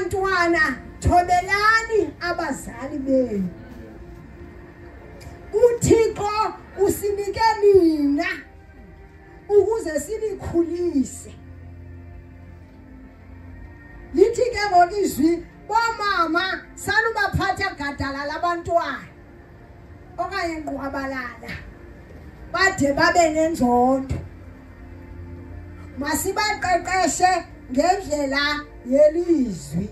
bantwana thobelani abazali benu. uThixo usinike nina ukuze sinikhulise. Lithi ke ngokizwi bomama sanubaphatha gadala labantwana okanye ngqwabalala bade babe nenzondo. Masibaqeqeshe ngendlela yelizwi.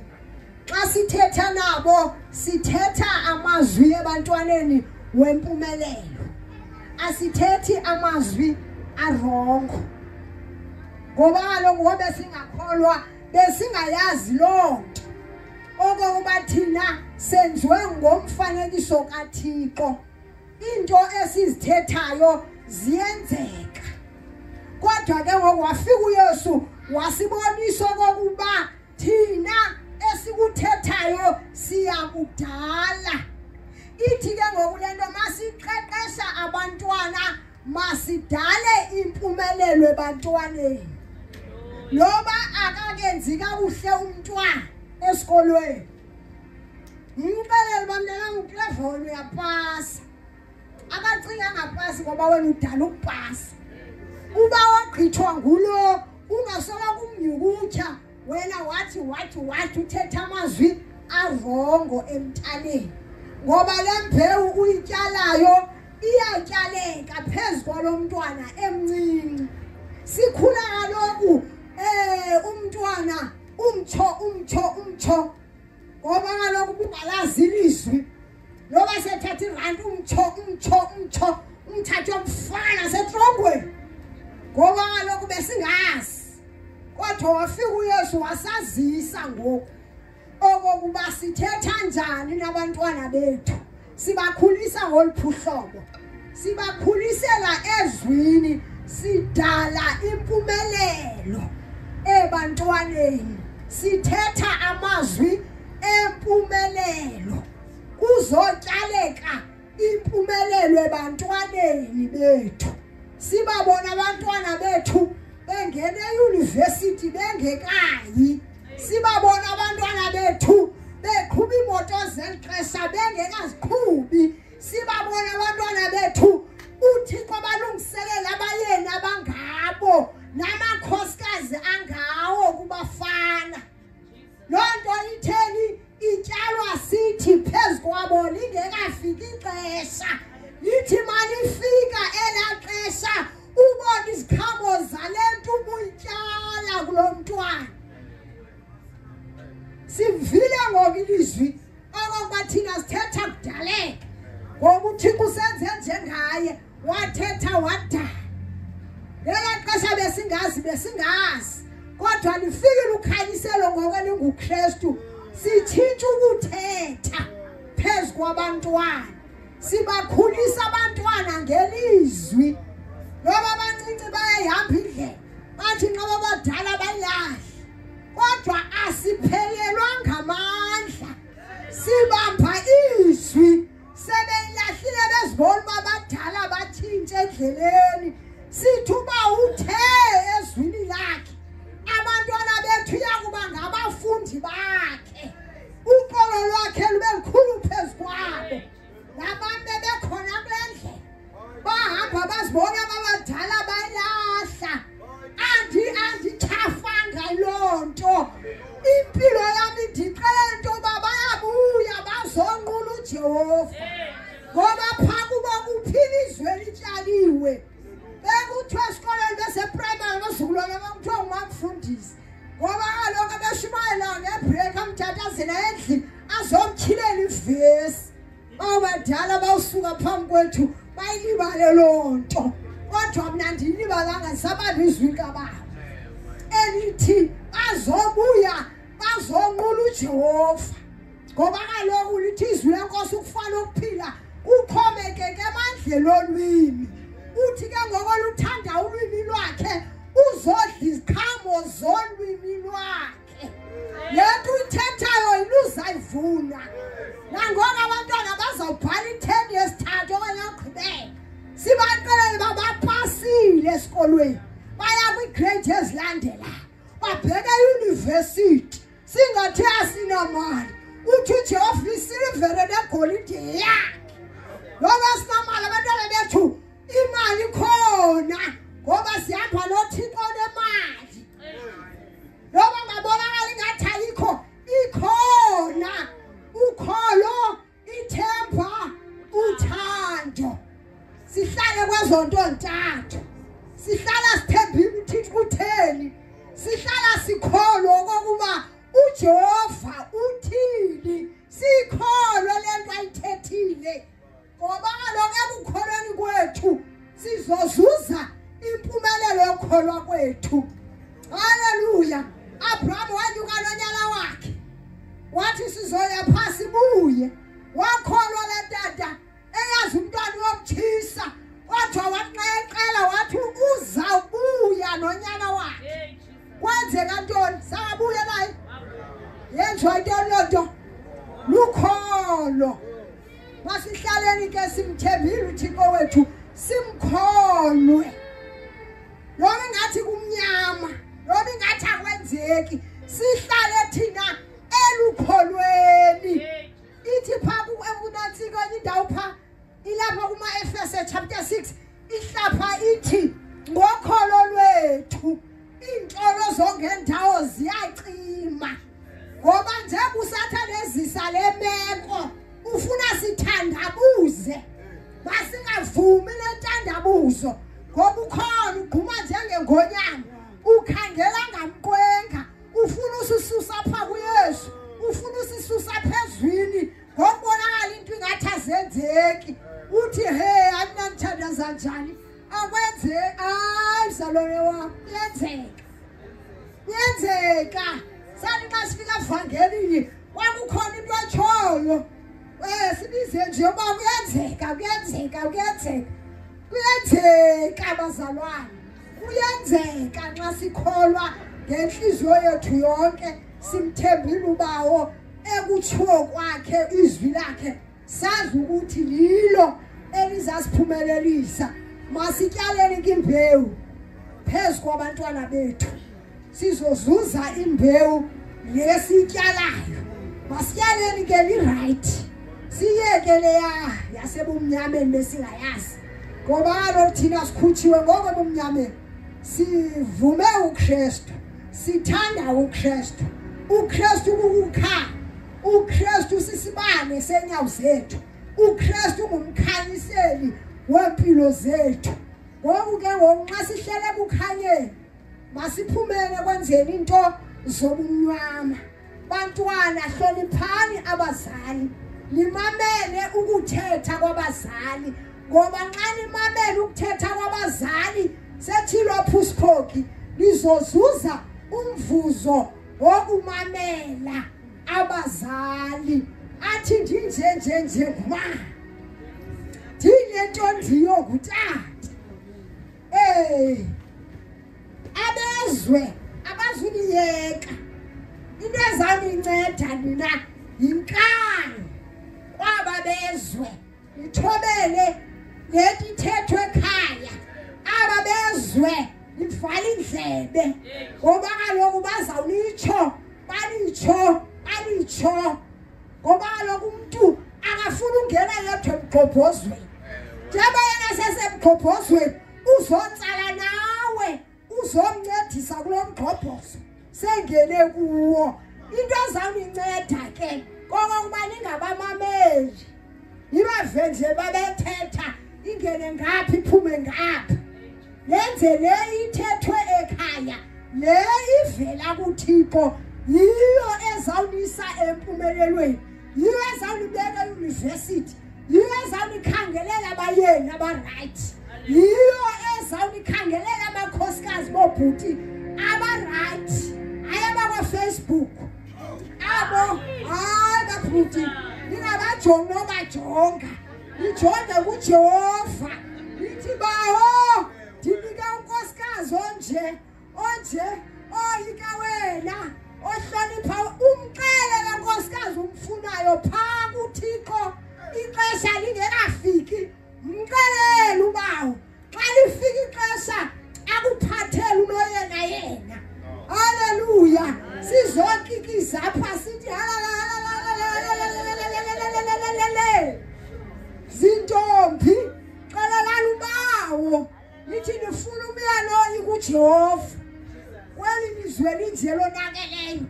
Xa sithetha nabo sithetha amazwi ebantwaneni wempumelelo. Asithethi amazwi arongo. Ngoba kaloku ngoba singakholwa besingayazi loo nto. Okokuba thina senziwe ngomfanekiso kaThixo. Into esizithethayo ziyenzeka. Kodwa ke ngoku wafika uYesu wasibonisa okokuba thina esikuthethayo siyakudala. Ithi ke ngoku lento masiqeqesha abantwana masidale impumelelo ebantwaneni. Loba akakenzi kakuhle umntwana esikolweni, ngicela bamntwana ngiklevel uyapasa. Akacinga ngapasi ngoba wena udala ukupasa. Uba wagqithwa ngulo ungasola kumnyukutha wena wathi uthetha amazwi avongo emntaneni. Ngoba lembewu uyityalayo iyatyaleka phezulu lo mntwana emncinci. Sikhula kaloku umntwana umtsho ngoba kaloku ungalazi ilizwi. Loba sethatha irandi umtsho umthathe umfana setrongweni. Ngoba kaloku besingazi. Kodwa wafika uYesu wasazisa ngoku okokuba sithetha njani nabantwana bethu. Sibakhulisa ngoluphuhlobo. Sibakhulisela ezwini. Sidala impumelelo ebantwaneni. Sithetha amazwi empumelelo. Kuzotyaleka impumelelo ebantwaneni bethu. Sibabona abantwana bethu bengena euniversity bengekayi. Sibabona abantwana bethu beqhuba imoto zelixesha bengekaziqhubi. Sibabona abantwana bethu uThixo balungiselela abayeni abangabo namakhosikazi angawo kubafana. Loo nto itheni ityalwa sithi phezu kwabo lingekafiki ixesha. Lithi malifika elaa xesha ubona iziqhamo zale nto ubuyityala kulo mntwana. Sivile ngoku ilizwi okokuba thina sithetha kudaleka. Ngoba uThixo usenze njengaye wathetha wadala. Lelaa xesha besingazi. Kodwa lifikile ukhanyiselo ngoku elinguKristu. Sitshintsha ukuthetha phezu kwabantwana. Sibakhulisa abantwana ngelizwi. Loba abancinci bayahamba indlela bathi nxa babadala bayahle. Kodwa asiphelelwa ngamandla. Sibamba izwi. Sebeyilahlile bezibona babadala batshintshe endleleni. Sithi uba uthe ezwini lakhe abantwana bethu yakuba ngabafundi bakhe. Uqolo lwakhe lube lukhulu phezu kwabo. Nabantu bekhona kule ndlela bahamba bazibona babadala bayilahla. Andithafanga loo nto. Impilo yami ndicela into yoba bayabuya bazonqula uJehova. Ngoba phaa kuba kuphila izwe elityaliwe. Bekuthiwa esikolweni beseprimary bazukulwana bakuthiwa ngumafundisi. Ngoba kaloku abeshumayela ngebreak amthathazela endlini azomtyhilela ivesi. Abadala bawusuka phambi kwethu bayilibale loo nto. Kodwa mna ndiyilibalanga ndisabamba izwi likababa elithi bazobuya bazonqula uJehova. Ngoba kaloku lithi izwi lenkosi ukufana ukuphila uxhomekeke emandleni olwimi. Uthi ke ngokoluthanda ulwimi lwakhe uzodla iziqhamo zolwimi lwakhe. Le nto uyithethayo iluzayivuna. Nangoku abantwana bazawubhala i-10 yesithathu okanye yokugqibela. Sibaxelele babapasile esikolweni. Baya kwiigrade ezilandelayo. Babheka eyunivesithi. Singathi asina asinamali uthi uJehova isilivere negolide yakhe ngoba sinamali abantwana bethu imali khona ngoba sihamba noThixo nemali ngoba ngabonakala ingathi ayikho ikhona ukholo ithemba uthando sihlale kwezonto ntathu sihlala sithembile uThixo utheni sihlala sikholwa okokuba uJehova uthini sikholwa lento ayithethile ngoba kaloku ekukholweni kwethu sizozuza impumelelo yokholwa kwethu haleluya Abraham wanyuka nonyana wakhe wathi sizoya phasi buye wakholwa le tata eyazi umntwana womthisa kodwa waqeqela wathi uzawubuya nonyana wakhe kwenzeka ntoni sabuya naye yenziwa intoni lonto lukholo masihlaleni ke simthembile uThixo wethu simkholwe noma ngathi kumnyama noma ngathi akwenzeki sihlale thina elukholweni ithi pha kuEmbunansiko indawo pha ilapha kuma Efese chapter 6 ihlapha ithi ngokholo lwethu inhlolo zongendawo ziyacima ngoba nje kusathana ezisa lemeko ufuna sithandabuze basingavumi lentandabuzo ngoba ukhona ugquma njengengonyama ukhangela ngamqwenga ufuna usisusa pha kuYesu ufuna usisusa phezwini ngokubonakala into ingathi azenzeki uthi hey ananthandaza njani akwenze ayizalwane wami yenzeka sani xa sifika evangelini kwakukhona into atshoyo sibize nje uba kuyenzeka bazalwane kuyenzeka nxa sikholwa ngenhliziyo yethu yonke simthembile ubawo ekutshiwo kwakhe izwi lakhe sazi ukuthi lilo elizasiphumelelisa masityaleni imbewu phezu kwabantwana bethu sizozuza imbewu lesityalayo masityaleni ke li-right siyeke leya yasebumnyameni besingayazi ngoba kaloku thina sikhutshiwe ngoko ebumnyameni sivume uKristu sithanda uKristu uKristu ukukha uKristu sisibane senyawo zethu uKristu ngumkhanyiseli wempilo zethu ngoku ke nxa sihlele kukhanyeni masiphumele kwenzeni into zobumnyama bantwana hloniphani abazali limamele ukuthetha kwabazali ngoba nxa limamele ukuthetha kwabazali sethilwa phusiphoki lizozuza umvuzo wokumamela abazali athi ndinjenjenje nguma ndinento ndiyokutata abezwe abazuliyeka into ezaninceda nina yinkani kwaba bezwe ithobele lento ithethwe ekhaya aba bezwe livala indlebe ngoba kaloku bazawulitsho balitsho ngoba kaloku umuntu akafuna ungena yedwa emgqobhozweni njengoba yena sesemgqobhozweni uzotsala nawe uzomncedisa kulo mgqobhozo sengene kuwo into ezawuninceda ke kokuba ningabamameli ibave nje babethetha ingene ngaphi iphume ngaphi lenze le ithethwe ekhaya le ivela kuThixo yiyo ezawunisa empumelelweni yiyo ezawunibeka euniversity yiyo ezawunikhangelela abayeni aba-right yiyo ezawunikhangelela amakhosikazi bobhuti aba-right hayi abakwa-Facebook abo hayi babhuti ningabajongi nobajonga nijonge kuJehova nithi bawo ndinika unkosikazi onje oyika wena ohlonipha umqele kankosikazi umfunayo phaa kuThixo ixesha lingekafiki mqelele ubawo xa lifika ixesha akuphathele unoyena yena haleluya sizokikiza apha sithi halala indlela onakeleyo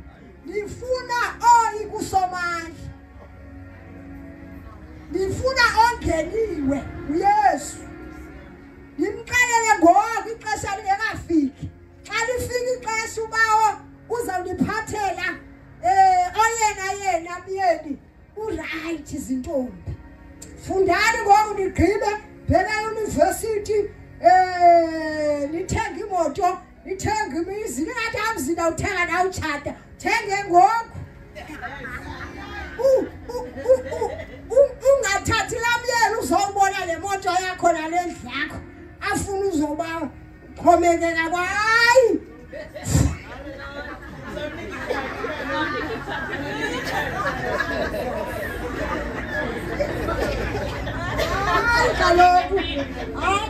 ngifuna oyikusomandla ngifuna ongeniwe uYesu ngimxelele ngoba ixesha lingekafiki xa lifika ixesha ubawo uzawuliphathela oyena myeni uright izintombi fundani ngoku nigqibe bheka university nithenga imoto nithenga imizi ningathi amzina uthenga na utshata thenge ngoku ungathathi lamyeni uzobona le moto yakho nalendlu yakho afuna uzoba khomekela kwayi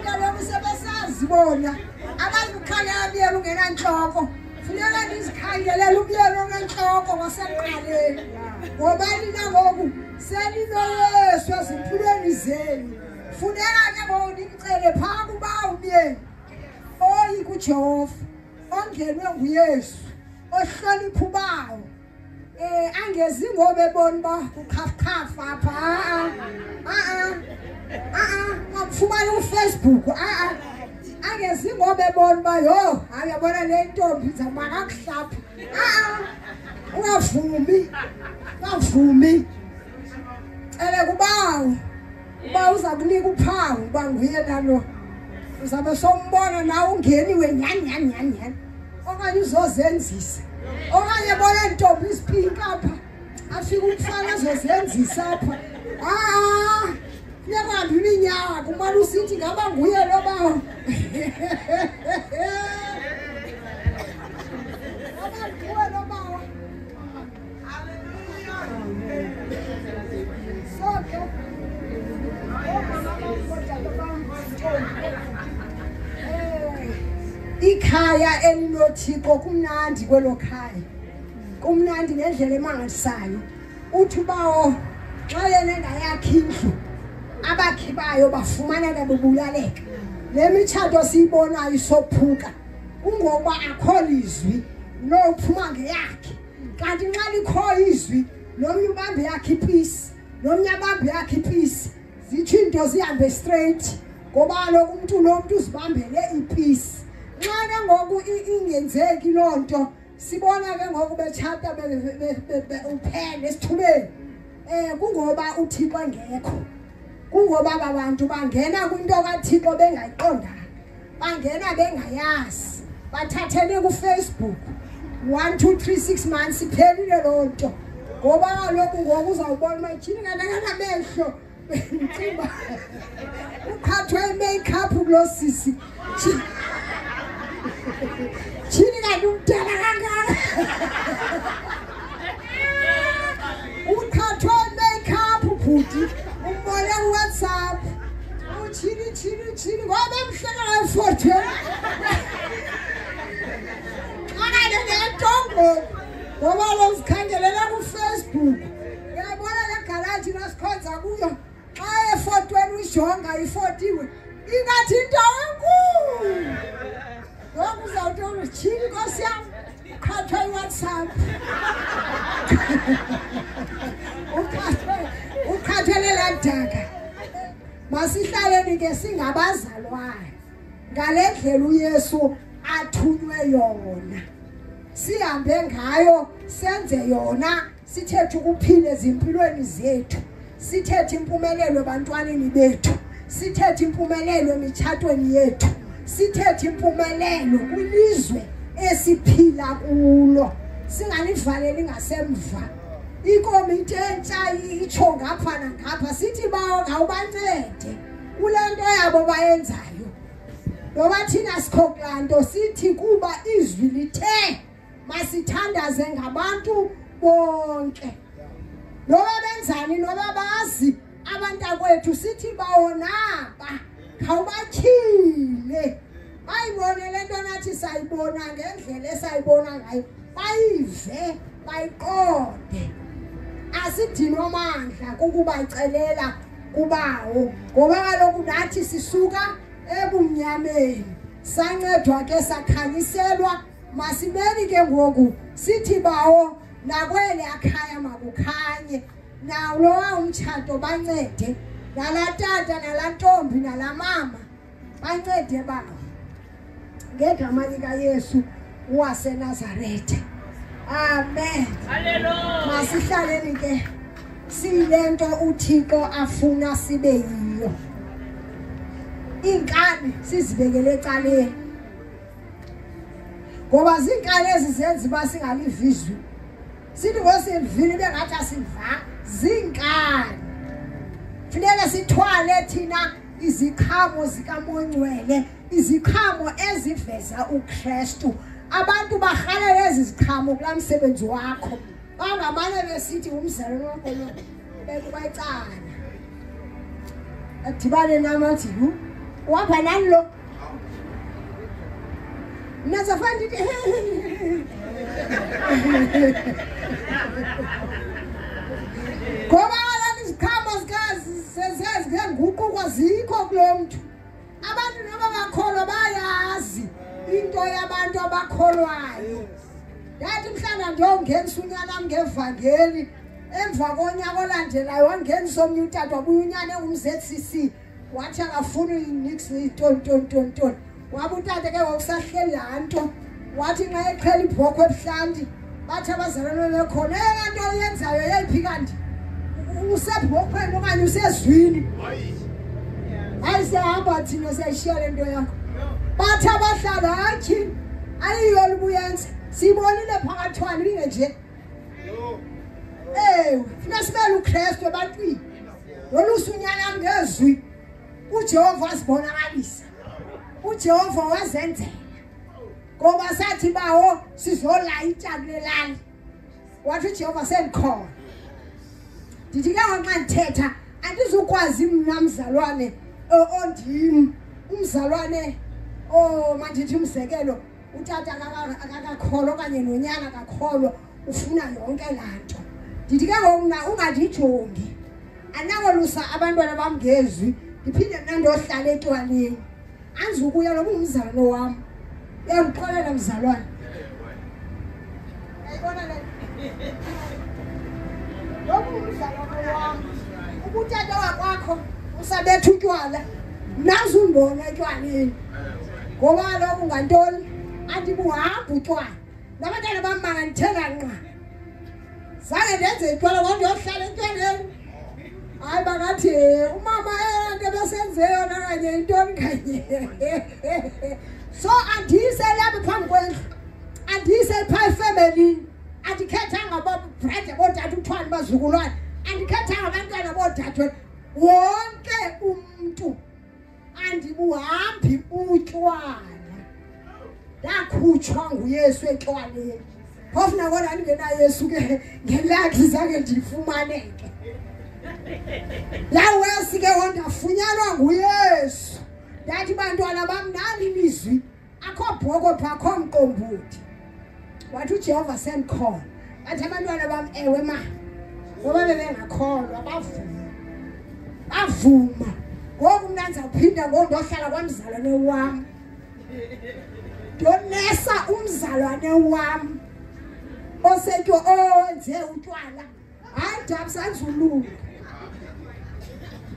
kaloku sebesazibona abazikhalela myeni ungenantloko funeka ndizikhangelela umyeni onentloko ngosekuqaleni ngoba nina ngoku selinoyesu ezimpilweni zenu funeka ke ngoku nimcele phaa kuba umyeni oyi kuJehova ongenwe nguYesu ohlonipha ubawo angezi ngoba ebona uba kukhafukhafu apha ngafumana uFacebook angezi ngoba ebona uba yho ayabona le ntombi zama kakuhlapha ungavumi cele kubawo uba uza kunika uphawu uba nguye nalo uzabe sombona nawe ungeniwe nyani okanye uzozenzisa okanye bona intombi isiphinki apha afika umfana azozenzisa apha kuyakuhamba iminyawo kumane usithi ngaba nguye lo bawo ikhaya elinothixo kumnandi kwelo khaya kumnandi ngendlela emangalisayo uthi bawo xa yena engayakhi indlu abakhi bayo bafumaneka bebulaleka le mitshato siyibonayo isophuka kungoba akho lizwi lophuma ngeyakhe kanti nxa likho izwi nomnye ubambe yakhe ipisi nomnye abambe yakhe ipisi zithi into zihambe straight ngoba kaloku umuntu nomuntu uzibambele ipisi nxa ke ngoku ingenzeki loo nto sibona ke ngoku betshata uphele esithubeni kungoba uThixo engekho kungoba abantu bangena kwinto kaThixo bengayiqondanga bangena bengayazi bathathele kuFacebook 1 2 3 6 months iphelile loo nto ngoba kaloku ngoku uzawubona mathini kanamehlo bentsiba ukhathwe i-makeup kulo sisi chini kanti umdala kangaka ukhathwe i-makeup bhuti umbone kuWhatsApp uchini ngoba emhleka efotweni akade ngentongo ngoba lo zikhangelela kuFacebook uyabona le garaji nasikhonza kuyo xa efotweni uyijonga ifotiwe ingathi indawo enkulu ngoku uzawuthi chini nkosi yam ukhathwe iWhatsApp ukhathwele laa daka masihlaleni ke singabazalwane ngale ndlela uYesu athunywe yona sihambe ngayo senze yona sithethe ukuphila ezimpilweni zethu sithethe impumelelo ebantwaneni bethu sithethe impumelelo emitshatweni yethu sithethe impumelelo kwilizwe esiphila kulo singanivaleli ngasemva ikomiti entsha itsho ngapha nangapha sithi bawo ngawubancede kule nto yabo bayenzayo ngoba thina sikhokulanto sithi kuba izwi lithe masithandaze ngabantu bonke noba benzani noba bazi abantakwethu sithi bawo naba khawubatyhile bayibone le nto nathi sayibona ngendlela esayibona ngayo bayive bayiqonde asidinwa amandla kukubacelela kubawo ngoba kaloku nathi sisuka ebumnyameni sancedwa ke sakhanyiselwa masimeni ke ngoku sithi bawo nakwele akhaya makukhanye nawo lo umtshato bancede nalatata nalantombi nalamama bancede baba ngegama lika Yesu waseNazaretha. Amen. Hallelujah. Masihlaleni ke silento uThixo afuna sibe yiyo. Inkani sizibekele ecaleni. Ngoba zinkani ezizenza basingalivizwi. Sithi ngosivile bengathi asiva zinkani. Funeka sithwale thina izikhamo zikaMongcwele, izikhamo eziveza uKristu. Abantu bahalela lezi zikhamo kulamsebenzi wakho. Bangamane besithi umzalwane wakho lo bekubayicana. Adibane namathi wapha nani lo? Nazafanda ithi ngoba izikhamo zikazi nguquko zikho kulo muntu. Abantu noma bakholwa bayazi into yabantu abakholwayo. Yathi mhlanga ndiyongenisa unyana ngevangeli emva konyaka olandelayo wangenisa omnye utata wabuya unyana engumZCC wathi akafuni nix tonton wabe utata ke wakusahleli laa nto wathi nxa eqhela ibhokhwe ebuhlanti bathi abazalwane bekhona nto oyenzayo yeliphi kanti usebhokhweni okanye usezwini hayi siyahamba thina siyayishiya le nto yakho bathi abahlala hathi ayiyo lubuyenza sibonile phakathwana linge nje funa sibele uKristu ebantwini lolusunyana ngezwi uJehova asibonakalisa uJehova wazenzela ngoba sathi bawo sizolayita kulelani wathi uJehova sendikhona ndithi ke nxa ndithetha andizukwazi mina mzalwane ondim umzalwane mandithi umzekelo utata akakholwa okanye nonyana akakholwa ufuna yonke laa nto ndithi ke ngomna ungandijongi anakolusa abantwana bam ngezwi ndiphinde mna ndohlala etywaleni andizukuya noba umzalwane wam uyandixolela mzalwane ayibona le noba umzalwane wam ubutata wakwakho usabetha utywala nazi undibona etywaleni ngoba kaloku ngantoni andibuhamba utywala nabantwana bam bangandithenga nqa zange ndenze itywala kodwa ndiyohlala etywaleni hayi bangathi umama nto besenze yona kanye intoni kanye so andiyisele apha phambi kwendlu andiyisele phaa efemelini andikhethanga brede boodade uthwani bazukulwane andikhethanga abantwana boodade wonke umntu andibuhambi utywala ndakhutshwa nguYesu etywaleni phofu nakona ndingenayesu ke ngelakhi zange ndifumaneke lawesi ke wondafunyanwa nguYesu ndathi bantwana bam nani ilizwi akho bhoko phaa akho mqombothi wathi uJehova sendikhona bathi abantwana bam ewe ma ngoba bebengakholwa bavuma ngoku mna ndizawuphinda ngoku ndohlala kwamzalwane wam ndonesa umzalwane wam osetyo owenze utywala hayi ndabusandizulunga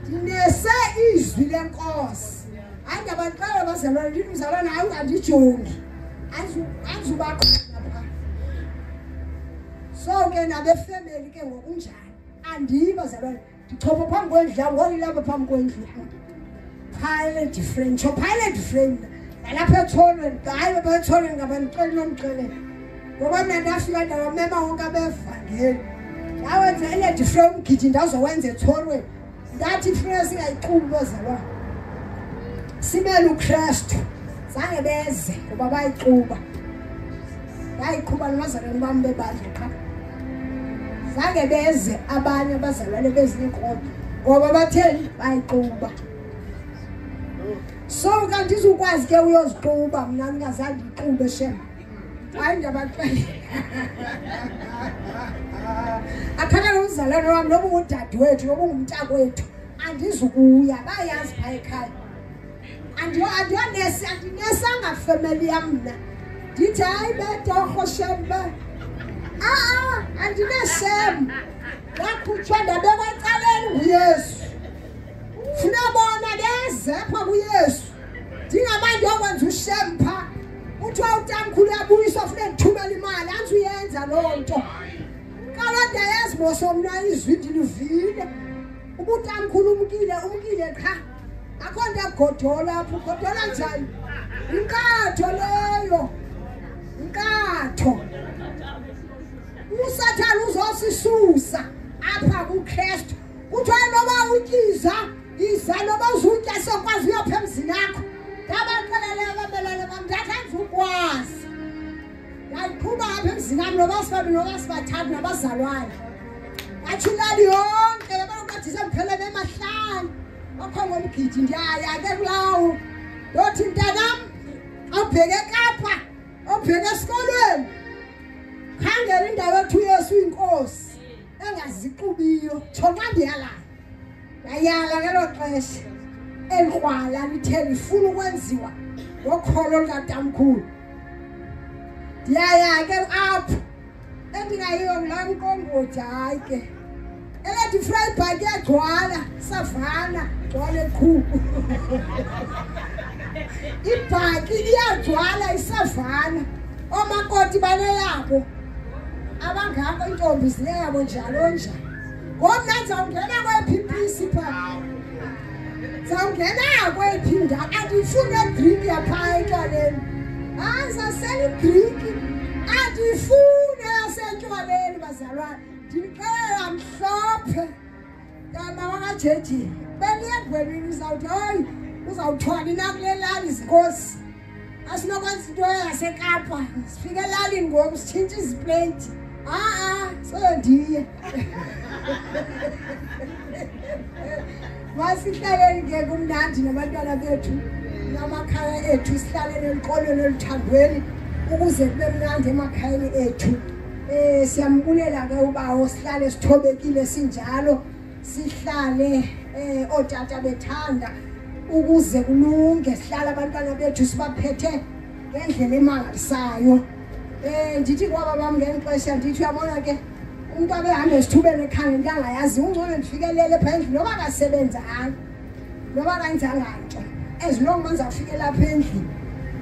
ndinese izwi lenkosi hayi ndabaxela bazalwane ndithi mzalwane hayi ungandijongi andizubakhona phaa so ke nabefemeli ke ngokunjani andiyi bazalwane ndichopha phambi kwendlu ngoku ilapha phambi kwendlu phayile different so phayile different nalapha ethonweni hayi bethonweni ngabandixeli nomxelele ngoba mna ndafika ndawamema wonke abevangeli ndawenza ele different umgidi ndazowenza ethonweni ndathi funeka singayixubi bazalwane simele uKristu zange beze ngoba bayixuba bayiqhuba nomazalwane bam bebadla qha zange beze abanye abazalwane bezinkolo ngoba batheni bayixuba so kanti izukwazi ke uyoziquba mina ngingazange iqube shem hayi ndabaxela akhona umzalwane wami noba udade wethu noba ngumntaka wethu andizukuya bayazi phaa ekhaya andinesanga family yam mna ndithi hayi betorho shembe andineshembe yakhutshwa ndabekwa ecaleni nguyesu sinabona lezepha kuyesu ndingamanje okwenza ushempha uthiwa utamkhulu uyabuyiswa funeka ndithumele imali andizuyenza loo nto kalonto yazi moso mna izwi ndilivile ubutamkhulu umkile qha akho nto yagodola apho ugodola njani inkatho leyo inkatho usathane uzosisusa apha kuKristu kuthiwa noba utyiza iza noba uzutya sokwazi uyopha emzini akho ndabaxelele abamelele bam ndathi andizukwazi ndayiqhuba apha emzini am noba sibabi noba sibathathu nabazalwane atsho ilali yonke banokuncedisa ndiphelele emahlanu akho ngomgidi ndiyaya ke kulawo ndothi mntanam awubheke Kapa awubheke esikolweni khangela indawo ethu Yesu inkosi engaziqubiyo thona ndiyala yayala ngelo xesha elikrwala lithe lifuna ukwenziwa ngokholo likatamkhulu ndiyaya ke apho endingayiyo kulaa mqombothi hayi ke elethi Vryburg yagcwala savana gcwale qhubu ibhaki iyagcwala isavana omakoti baneyabo abangako intombi zineyabo njalo njalo ngomna ndizawungena kwephi ipisi phaa ndizawungena kwephi ndawo andifune edrink yaphaa etywaleni ndizawusela idrinki andifune yasetywaleni bazalwane ndimxelela mhlophe mama kajeji beniyedwenini uzawuthi hayi uzawuthwala inakule lali izinkosi asinokwenza into yaseKapa sifike elalini ngoku sitshintshe izipleyiti sondiye masihlaleni ke kumnandi nabantwana bethu namakhaya ethu sihlaleni elikolweni oluthandweni ukuze kube mnandi emakhayeni ethu siyambulela ke ubawo sihlale sithobekile sinjalo sihlale otata bethanda ukuze kulunge sihlala abantwana bethu sibaphethe ngendlela emangalisayo ndithi kwaba bam ngexesha ndithi uyabona ke umuntu abehamba esithubeni ekhangela into angayazi ungcono ndifikelele phaa endlini noba akasebenzanga noba akayenzanga nto ezilongo ndizawufike lapha endlini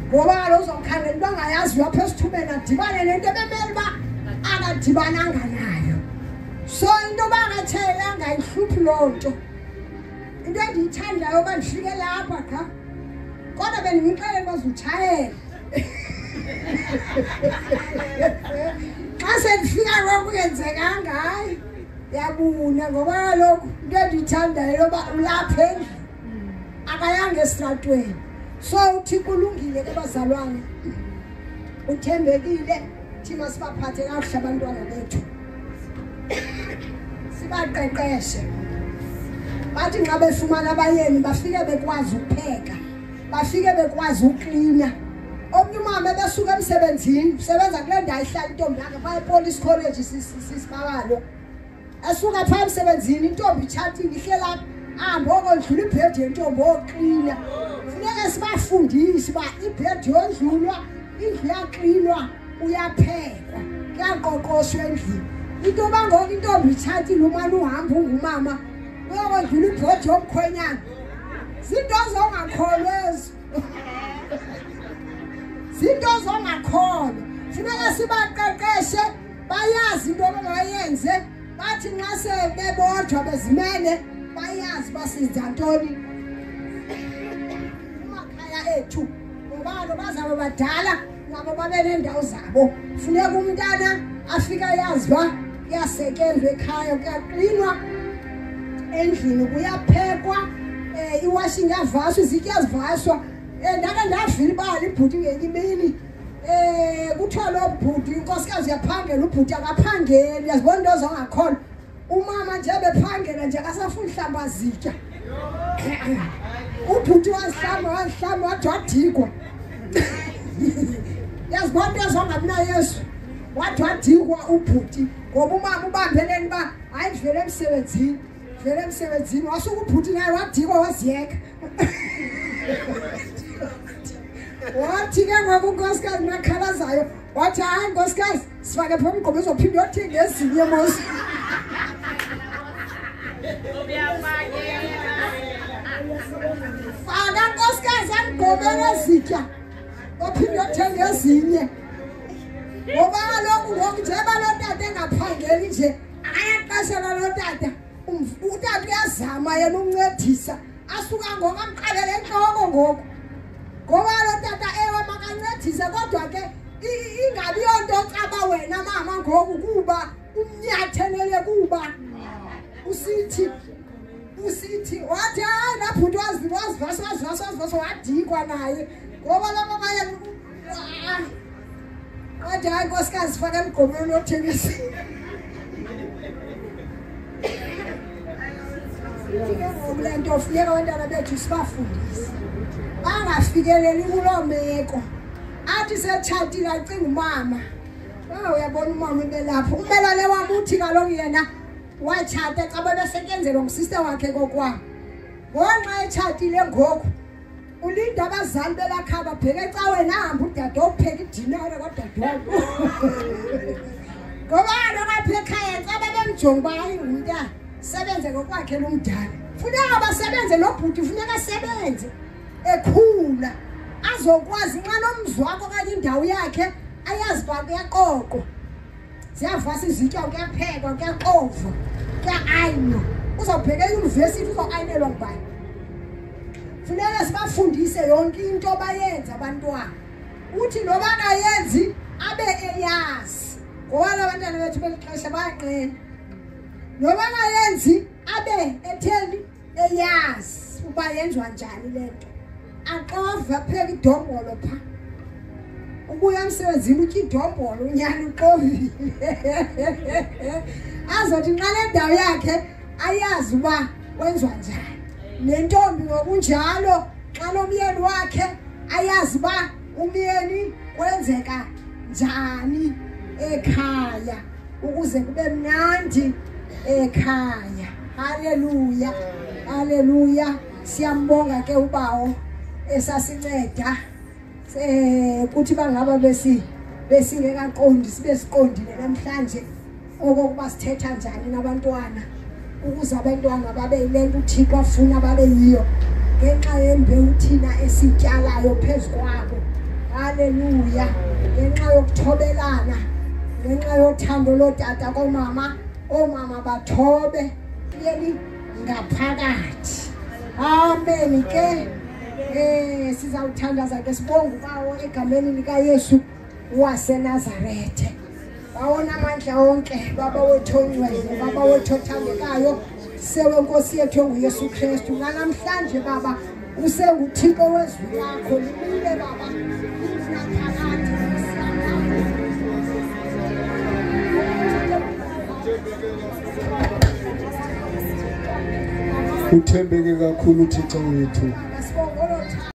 ngoba kaloku uzawukhangela into angayazi uyapha esithubeni adibane nento ebemele uba akadibananga nayo so into yoba akathelanga ayihluphi loo nto into endiyithandayo uba ndifike lapha kha kodwa bendimxelele uba zutshayela xa sendifika koko kuyenzekanga hayi yabuna ngoba kaloku into endiyithandayo yoba ulapha endlini akayanga esitratweni so uthi kulungile ke bazalwane uthembekile thina sibaphathe kakuhle abantwana bethu sibaqeqeshe bathi nxa befumana abayeni bafike bekwazi ukupheka bafike bekwazi uklina omnye umama besuka emsebenzini usebenza kule ndawo ihlala intombi yakhe phaa ePolice College sisibabalo asuka phaa emsebenzini intombi itshatile ihlela ahambe okondlula ibhedi yentombi oklina funeka sibafundise uba ibhedi yondlulwa indlu yaklinwa uyaphekwa kuyaqoqoshwa endlini into yoba ngoku intombi itshatile umane uhamba ungumama uyokondlula ibhedi yomkhwenyana zinto zongakholwa ezo zinto zongakholwa funeka sibaqeqeshe bayazi into abangayenze bathi nxa sebebodwa bezimele bayazi basenza ntoni emakhaya ethu ngoba bazaba badala nabo babe nendawo zabo funeka umntana afika yazi ba kuyasekelwa ekhaya kuyaklinwa endlini kuyaphekwa iwashing yavaswa izitya zivaswa ndake ndavile ibali ibhuti ngenye imini kuthiwa lo bhuti inkosikazi yaphangela ubhuti akaphangeli yazibona into zongakhona umama nje bephangela nje akasafuni hlamba zitya ubhuti wazihlamba wathi wadikwa yazibona into zongamna Yesu wathi wadikwa ubhuti ngoba umama ubambeleni uba hayi ndivele emsebenzini wasuka ubhuti naye wadikwa waziyeka wathi ke ngoku unkosikazi nakhalazayo wathi hayi nkosikazi sifake phambi umgqobo uzophinda uyothenga ezinye mos faka nkosikazi angigqobele ezitya ophinda uyothenga ezinye ngoba kaloku ngoku njeba lo tata engaphangeli nje ayaqashela lo tata utata uyazama yena uncedisa asuka ngoku amqalele entloko ngoku ngoba lo tata ewe makancedise kodwa ke ingabi yonto caba wena mama ngoku kuba umnyathelele kuba usithi wathi hayi lapho wazivasa wadikwa naye ngoba lo mama yena wathi hayi nkosikazi faka emgqomeni yothengisa le nto funeka abantwana bethu sibafundise bangafikeleli kuloo meko athi setshatile acinga umama uyabona umama ubelapho umelane wam uthi kaloku yena watshata xa bebesetyenzelwa ngusiste wakhe kokwabo ngonxa etshatile ngoku ulinda abazali belakhaba bheke ecaweni ahambe udade opheka idinara kwadadewabo ngoba kaloku apha ekhaya xa bebemjonga uba hayi ngumntana sebenze ngokwakhe lo mdala funeka basebenze nobhuti funeka asebenze ekhula azokwazi nxa nomzi wakho okanye indawo yakhe ayazi uba kuyaqoqwa ziyavasa izitya kuyaphekwa kuyaqova kuya-ayinwa uzawubheka eyunivesithi uzoayinelwa ngubani funeka sibafundise yonke into bayenze abantwana uthi noba kayenzi abe eyazi ngoba abantwana bethu belixesha bayaqena noba kayenzi abe etheni eyazi uba yenziwa njani le nto aqove apheka idombolo pha ubuya emsebenzini utya idombolo unyana uqovile azothi nxa le ndawo yakhe ayazi uba wenziwa njani nentombi ngokunjalo xa nomyeni wakhe ayazi uba umyeni kwenzeka njani ekhaya ukuze kube mnandi ekhaya. Haleluya, haleluya. Siyambonga ke ubawo esasinceda kuthi bangaba besingekaqondi sibe siqondile namhlanje okokuba sithetha njani nabantwana ukuze abantwana babe yilento uThixo afuna babe yiyo ngenxa yembewu thina esityalayo phezu kwabo. Haleluya. Ngenxa yokuthobelana, ngenxa yothando lotata komama, omama bathobe yeli ngaphakathi. Amen ke. Sizawuthandaza ke sibonga bawo egameni lika Yesu waseNazarethe. Bawona amandla onke baba wethu ongcwele, baba wethu othandekayo, sewe Nkosi yethu nguYesu Kristu. Namhlanje baba usenguThixo wezwi lakho, libile baba phakathi. Uthembeke kakhulu uThixo wethu.